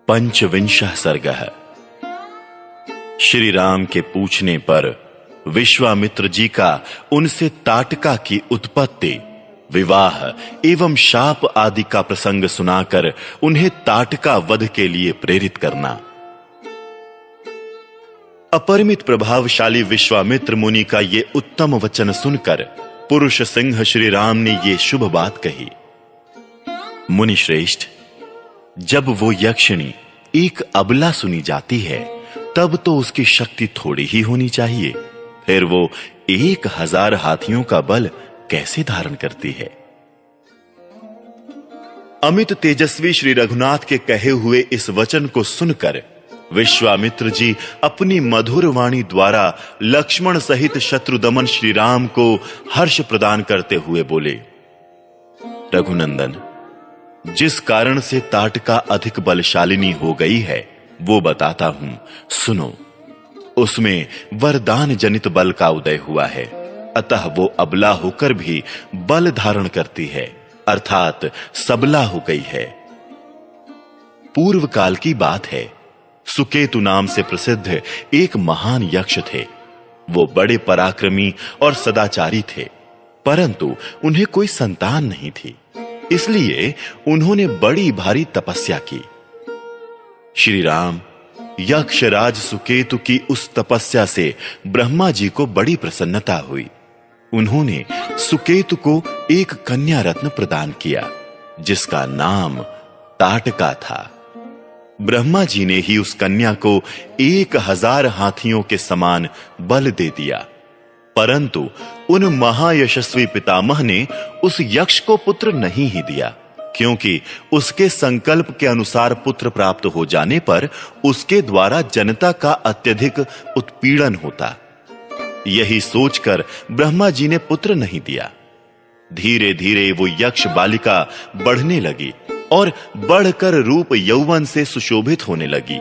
पंचविंशः सर्गः। श्री राम के पूछने पर विश्वामित्र जी का उनसे ताटका की उत्पत्ति, विवाह एवं शाप आदि का प्रसंग सुनाकर उन्हें ताटका वध के लिए प्रेरित करना। अपरिमित प्रभावशाली विश्वामित्र मुनि का ये उत्तम वचन सुनकर पुरुष सिंह श्री राम ने ये शुभ बात कही। मुनि श्रेष्ठ, जब वो यक्षिणी एक अबला सुनी जाती है तब तो उसकी शक्ति थोड़ी ही होनी चाहिए, फिर वो 1000 हाथियों का बल कैसे धारण करती है। अमित तेजस्वी श्री रघुनाथ के कहे हुए इस वचन को सुनकर विश्वामित्र जी अपनी मधुर वाणी द्वारा लक्ष्मण सहित शत्रुदमन श्री राम को हर्ष प्रदान करते हुए बोले, रघुनंदन, जिस कारण से ताटका अधिक बलशालिनी हो गई है वो बताता हूं, सुनो। उसमें वरदान जनित बल का उदय हुआ है, अतः वो अबला होकर भी बल धारण करती है, अर्थात सबला हो गई है। पूर्व काल की बात है, सुकेतु नाम से प्रसिद्ध एक महान यक्ष थे। वो बड़े पराक्रमी और सदाचारी थे, परंतु उन्हें कोई संतान नहीं थी, इसलिए उन्होंने बड़ी भारी तपस्या की। श्री राम यक्षराज सुकेतु की उस तपस्या से ब्रह्मा जी को बड़ी प्रसन्नता हुई। उन्होंने सुकेतु को एक कन्या रत्न प्रदान किया जिसका नाम ताटका था। ब्रह्मा जी ने ही उस कन्या को 1000 हाथियों के समान बल दे दिया, परंतु उन महायशस्वी पितामह ने उस यक्ष को पुत्र नहीं ही दिया, क्योंकि उसके संकल्प के अनुसार पुत्र प्राप्त हो जाने पर उसके द्वारा जनता का अत्यधिक उत्पीड़न होता। यही सोचकर ब्रह्मा जी ने पुत्र नहीं दिया। धीरे धीरे वो यक्ष बालिका बढ़ने लगी और बढ़कर रूप यौवन से सुशोभित होने लगी।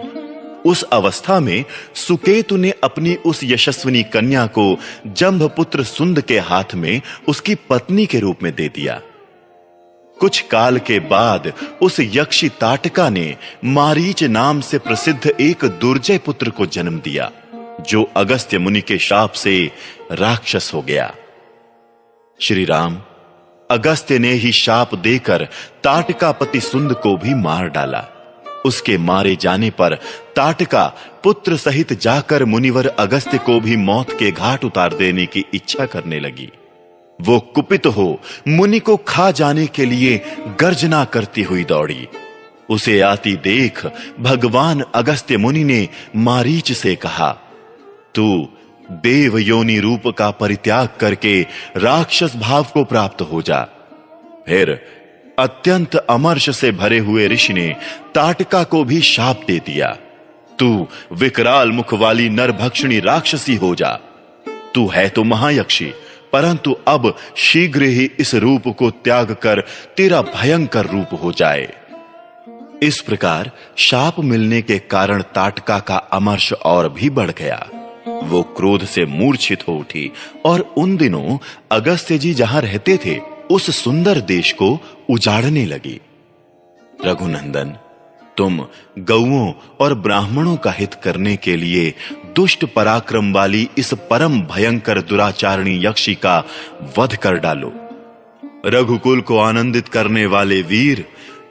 उस अवस्था में सुकेतु ने अपनी उस यशस्विनी कन्या को जंभपुत्र सुंद के हाथ में उसकी पत्नी के रूप में दे दिया। कुछ काल के बाद उस यक्षी ताटका ने मारीच नाम से प्रसिद्ध एक दुर्जय पुत्र को जन्म दिया, जो अगस्त्य मुनि के शाप से राक्षस हो गया। श्री राम अगस्त्य ने ही शाप देकर ताटका पति सुंद को भी मार डाला। उसके मारे जाने पर ताटका पुत्र सहित जाकर मुनिवर अगस्त्य को भी मौत के घाट उतार देने की इच्छा करने लगी। वो कुपित हो मुनि को खा जाने के लिए गर्जना करती हुई दौड़ी। उसे आती देख भगवान अगस्त्य मुनि ने मारीच से कहा, तू देव योनि रूप का परित्याग करके राक्षस भाव को प्राप्त हो जा। फिर अत्यंत अमर्ष से भरे हुए ऋषि ने ताटका को भी शाप दे दिया, तू विकराल मुख वाली नरभक्षिणी राक्षसी हो जा। तू है तो महायक्षी, परंतु अब शीघ्र ही इस रूप को त्याग कर तेरा भयंकर रूप हो जाए। इस प्रकार शाप मिलने के कारण ताटका का अमर्ष और भी बढ़ गया। वो क्रोध से मूर्छित हो उठी और उन दिनों अगस्त्य जी जहां रहते थे उस सुंदर देश को उजाड़ने लगी। रघुनंदन, तुम गौओं और ब्राह्मणों का हित करने के लिए दुष्ट पराक्रम वाली इस परम भयंकर दुराचारणी यक्षी का वध कर डालो। रघुकुल को आनंदित करने वाले वीर,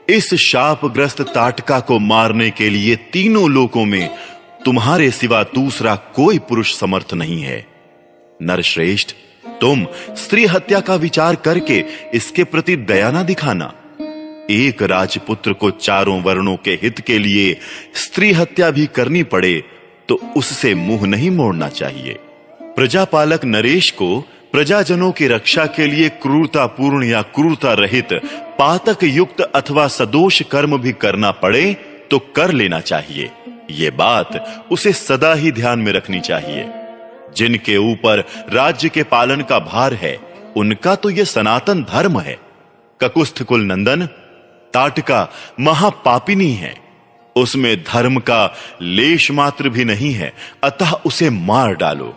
इस शापग्रस्त ताटका को मारने के लिए तीनों लोकों में तुम्हारे सिवा दूसरा कोई पुरुष समर्थ नहीं है। नरश्रेष्ठ, तुम स्त्री हत्या का विचार करके इसके प्रति दया न दिखाना। एक राजपुत्र को चारों वर्णों के हित के लिए स्त्री हत्या भी करनी पड़े तो उससे मुंह नहीं मोड़ना चाहिए। प्रजापालक नरेश को प्रजाजनों की रक्षा के लिए क्रूरतापूर्ण या क्रूरता रहित पातक युक्त अथवा सदोष कर्म भी करना पड़े तो कर लेना चाहिए। ये बात उसे सदा ही ध्यान में रखनी चाहिए। जिनके ऊपर राज्य के पालन का भार है उनका तो यह सनातन धर्म है। ककुस्थ कुल नंदन, ताटका महापापिनी है, उसमें धर्म का लेश मात्र भी नहीं है, अतः उसे मार डालो।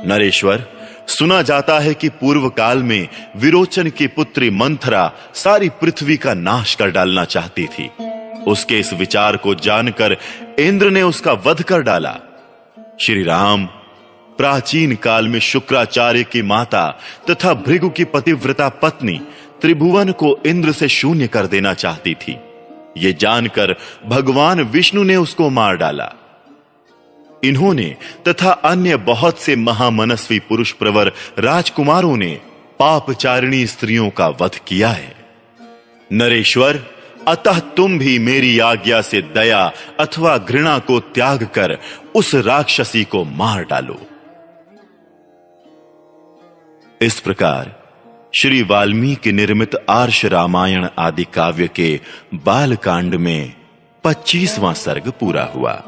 नरेश्वर, सुना जाता है कि पूर्व काल में विरोचन की पुत्री मंथरा सारी पृथ्वी का नाश कर डालना चाहती थी। उसके इस विचार को जानकर इंद्र ने उसका वध कर डाला। श्री राम प्राचीन काल में शुक्राचार्य की माता तथा भृगु की पतिव्रता पत्नी त्रिभुवन को इंद्र से शून्य कर देना चाहती थी। ये जानकर भगवान विष्णु ने उसको मार डाला। इन्होंने तथा अन्य बहुत से महामनस्वी पुरुष प्रवर राजकुमारों ने पापचारिणी स्त्रियों का वध किया है। नरेश्वर, अतः तुम भी मेरी आज्ञा से दया अथवा घृणा को त्याग कर उस राक्षसी को मार डालो। इस प्रकार श्री वाल्मीकि निर्मित आर्ष रामायण आदि काव्य के बालकांड में 25वां सर्ग पूरा हुआ।